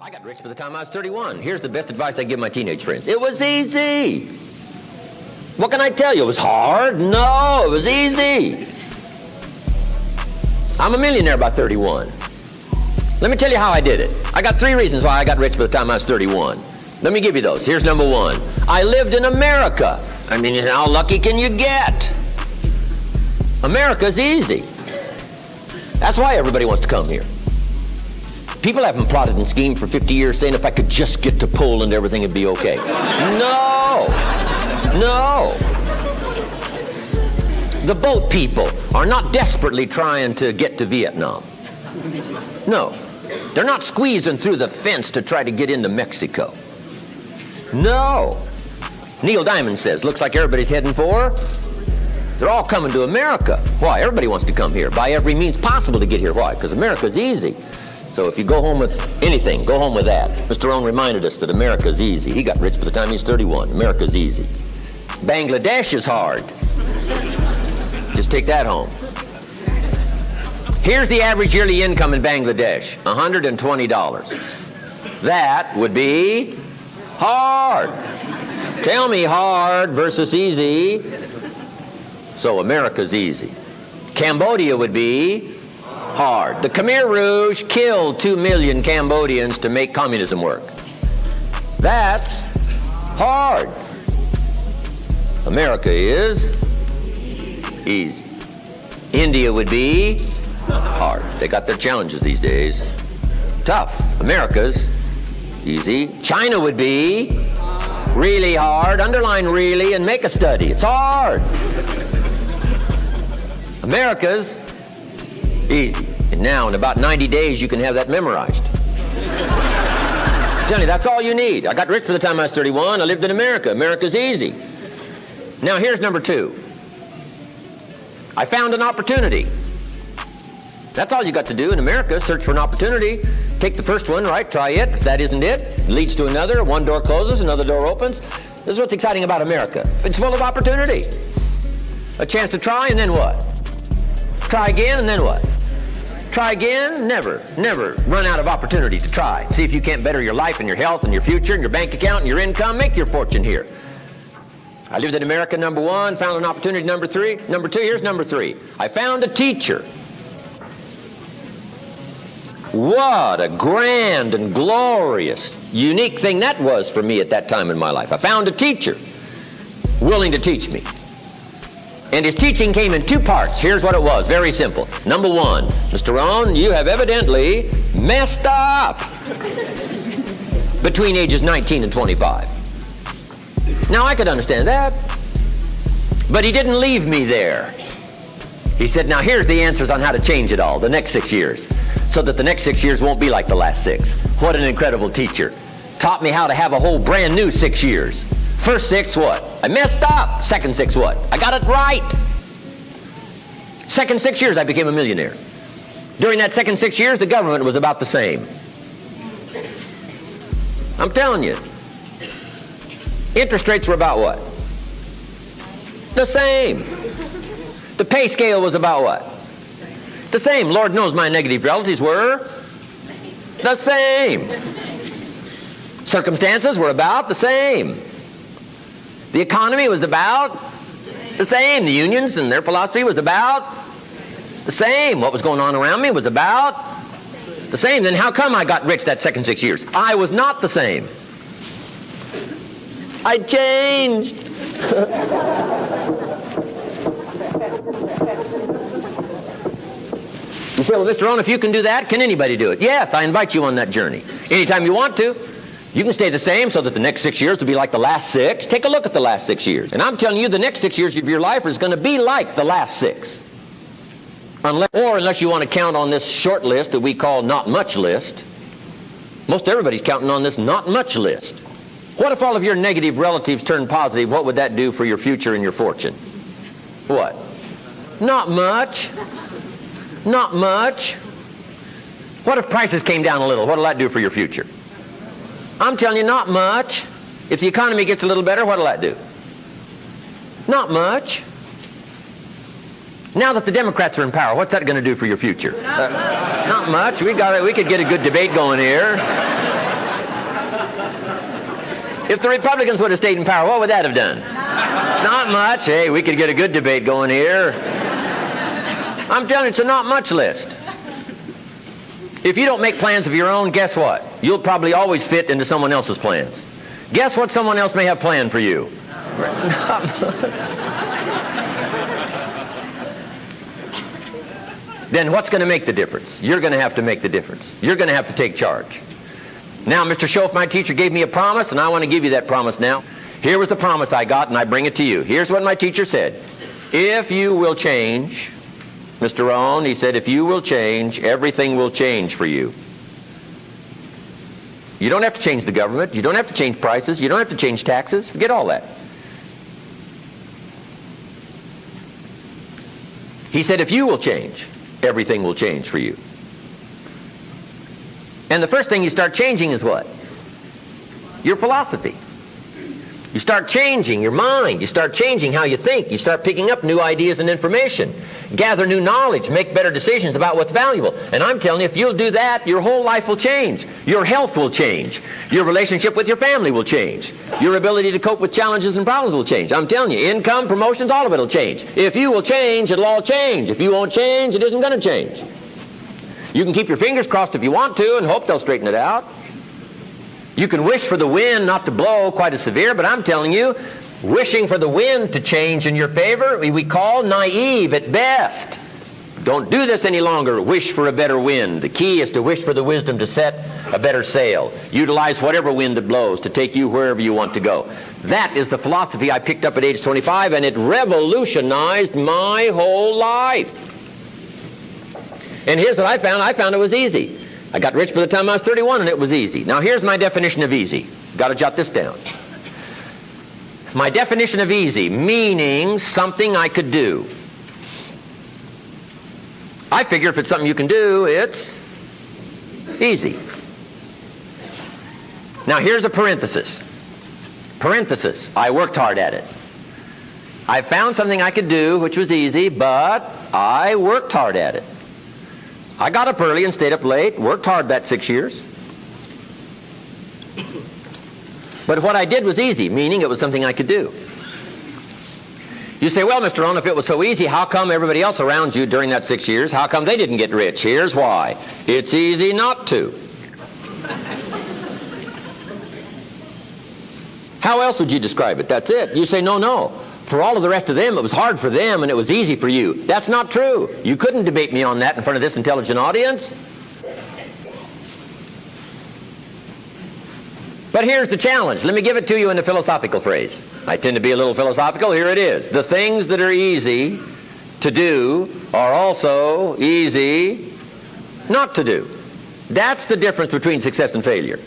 I got rich by the time I was 31. Here's the best advice I give my teenage friends. It was easy. What can I tell you? It was hard? No, it was easy. I'm a millionaire by 31. Let me tell you how I did it. I got 3 reasons why I got rich by the time I was 31. Let me give you those. Here's number 1. I lived in America. I mean, how lucky can you get? America's easy. That's why everybody wants to come here. People haven't plotted and schemed for 50 years saying if I could just get to Poland, everything would be okay. No. No. The boat people are not desperately trying to get to Vietnam. No. They're not squeezing through the fence to try to get into Mexico. No. Neil Diamond says, looks like everybody's heading for... They're all coming to America. Why? Everybody wants to come here by every means possible to get here. Why? Because America's easy. So if you go home with anything, go home with that. Mr. Rohn reminded us that America's easy. He got rich by the time he was 31. America's easy. Bangladesh is hard. Just take that home. Here's the average yearly income in Bangladesh, $120. That would be hard. Tell me hard versus easy. So America's easy. Cambodia would be hard. The Khmer Rouge killed 2 million Cambodians to make communism work. That's hard. America is easy. India would be hard. They got their challenges these days. Tough. America's easy. China would be really hard. Underline really and make a study. It's hard. America's easy. And now in about 90 days you can have that memorized. I'm telling you, that's all you need. I got rich by the time I was 31. I lived in America. America's easy. Now here's number 2. I found an opportunity. That's all you got to do in America, search for an opportunity. Take the first one, right, try it. If that isn't it, it leads to another. One door closes, another door opens. This is what's exciting about America. It's full of opportunity. A chance to try, and then what? Try again, and then what? Try again, never run out of opportunity to try. See if you can't better your life and your health and your future and your bank account and your income. Make your fortune here. I lived in America, number 1, found an opportunity, number 3. Number 2, here's number 3. I found a teacher. What a grand and glorious, unique thing that was for me at that time in my life. I found a teacher willing to teach me. And his teaching came in 2 parts. Here's what it was, very simple. Number 1, Mr. Rohn, you have evidently messed up between ages 19 and 25. Now, I could understand that, but he didn't leave me there. He said, now here's the answers on how to change it all, the next 6 years, so that the next 6 years won't be like the last 6. What an incredible teacher. Taught me how to have a whole brand new 6 years. First 6, what? I messed up. Second 6, what? I got it right. Second 6 years, I became a millionaire. During that second 6 years, the government was about the same. I'm telling you. Interest rates were about what? The same. The pay scale was about what? The same. Lord knows my negative relatives were the same. Circumstances were about the same. The economy was about the same. The unions and their philosophy was about the same. What was going on around me was about the same. Then how come I got rich that second 6 years? I was not the same. I changed. You say, well, Mr. Rohn, if you can do that, can anybody do it? Yes, I invite you on that journey. Anytime you want to. You can stay the same so that the next 6 years will be like the last 6. Take a look at the last 6 years. And I'm telling you, the next 6 years of your life is going to be like the last 6. Unless you want to count on this short list that we call not much list. Most everybody's counting on this not much list. What if all of your negative relatives turn positive? What would that do for your future and your fortune? What? Not much. Not much. What if prices came down a little? What will that do for your future? I'm telling you, not much. If the economy gets a little better, what will that do? Not much. Now that the Democrats are in power, what's that going to do for your future? Not much. We could get a good debate going here. If the Republicans would have stayed in power, what would that have done? Not much. Hey, we could get a good debate going here. I'm telling you, it's a not much list. If you don't make plans of your own, guess what? You'll probably always fit into someone else's plans. Guess what someone else may have planned for you? Then what's going to make the difference? You're going to have to make the difference. You're going to have to take charge. Now, Mr. Schoaf, my teacher, gave me a promise, and I want to give you that promise now. Here was the promise I got, and I bring it to you. Here's what my teacher said. If you will change, Mr. Rohn, he said, if you will change, everything will change for you. You don't have to change the government. You don't have to change prices. You don't have to change taxes. Forget all that. He said, if you will change, everything will change for you. And the first thing you start changing is what? Your philosophy. You start changing your mind. You start changing how you think. You start picking up new ideas and information. Gather new knowledge. Make better decisions about what's valuable. And I'm telling you, if you'll do that, your whole life will change. Your health will change. Your relationship with your family will change. Your ability to cope with challenges and problems will change. I'm telling you, income, promotions, all of it will change. If you will change, it'll all change. If you won't change, it isn't going to change. You can keep your fingers crossed if you want to and hope they'll straighten it out. You can wish for the wind not to blow quite as severe, but I'm telling you, wishing for the wind to change in your favor, we call naive at best. Don't do this any longer. Wish for a better wind. The key is to wish for the wisdom to set a better sail. Utilize whatever wind that blows to take you wherever you want to go. That is the philosophy I picked up at age 25, and it revolutionized my whole life. And here's what I found. I found it was easy. I got rich by the time I was 31, and it was easy. Now, here's my definition of easy. Got to jot this down. My definition of easy, meaning something I could do. I figure if it's something you can do, it's easy. Now, here's a parenthesis. Parenthesis, I worked hard at it. I found something I could do, which was easy, but I worked hard at it. I got up early and stayed up late, worked hard that 6 years. But what I did was easy, meaning it was something I could do. You say, well, Mr. Rohn, if it was so easy, how come everybody else around you during that 6 years, how come they didn't get rich? Here's why. It's easy not to. How else would you describe it? That's it. You say, no. For all of the rest of them, it was hard for them and it was easy for you. That's not true. You couldn't debate me on that in front of this intelligent audience. But here's the challenge. Let me give it to you in a philosophical phrase. I tend to be a little philosophical. Here it is. The things that are easy to do are also easy not to do. That's the difference between success and failure.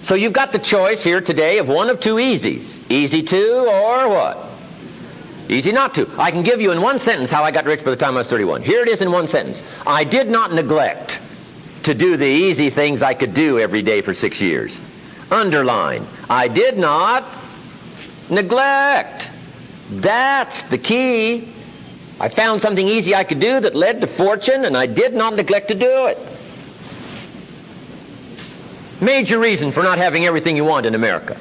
So you've got the choice here today of one of two easies. Easy to or what? Easy not to. I can give you in one sentence how I got rich by the time I was 31. Here it is in one sentence. I did not neglect to do the easy things I could do every day for 6 years. Underline. I did not neglect. That's the key. I found something easy I could do that led to fortune, and I did not neglect to do it. Major reason for not having everything you want in America.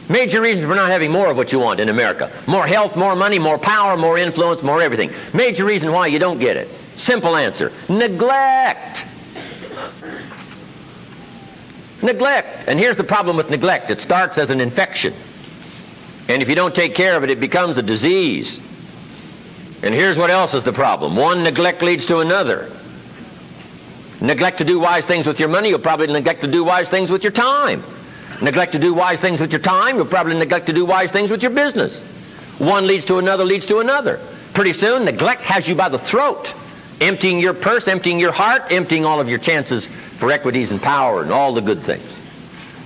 Major reason for not having more of what you want in America. More health, more money, more power, more influence, more everything. Major reason why you don't get it. Simple answer. Neglect. Neglect. And here's the problem with neglect. It starts as an infection. And if you don't take care of it, it becomes a disease. And here's what else is the problem. One neglect leads to another. Neglect to do wise things with your money, you'll probably neglect to do wise things with your time. Neglect to do wise things with your time, you'll probably neglect to do wise things with your business. One leads to another, leads to another. Pretty soon, neglect has you by the throat, emptying your purse, emptying your heart, emptying all of your chances for equities and power and all the good things.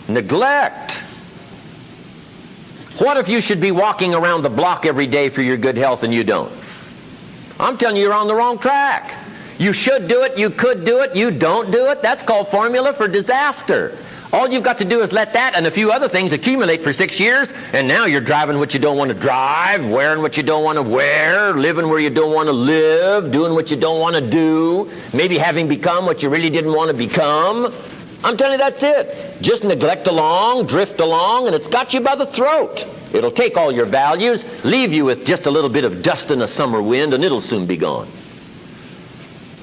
Neglect. What if you should be walking around the block every day for your good health and you don't? I'm telling you, you're on the wrong track. You should do it, you could do it, you don't do it. That's called formula for disaster. All you've got to do is let that and a few other things accumulate for 6 years, and now you're driving what you don't want to drive, wearing what you don't want to wear, living where you don't want to live, doing what you don't want to do, maybe having become what you really didn't want to become. I'm telling you, that's it. Just neglect along, drift along, and it's got you by the throat. It'll take all your values, leave you with just a little bit of dust in a summer wind, and it'll soon be gone.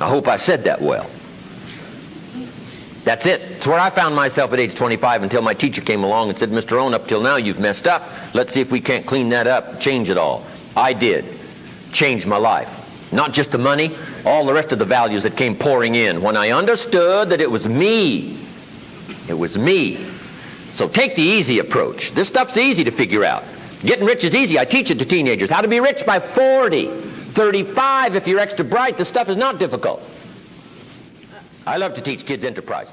I hope I said that well. That's it. It's where I found myself at age 25 until my teacher came along and said, Mr. Owen, up till now you've messed up. Let's see if we can't clean that up, change it all. I did. Changed my life. Not just the money, all the rest of the values that came pouring in when I understood that it was me. It was me. So take the easy approach. This stuff's easy to figure out. Getting rich is easy. I teach it to teenagers. How to be rich by 40, 35 if you're extra bright. This stuff is not difficult. I love to teach kids enterprise.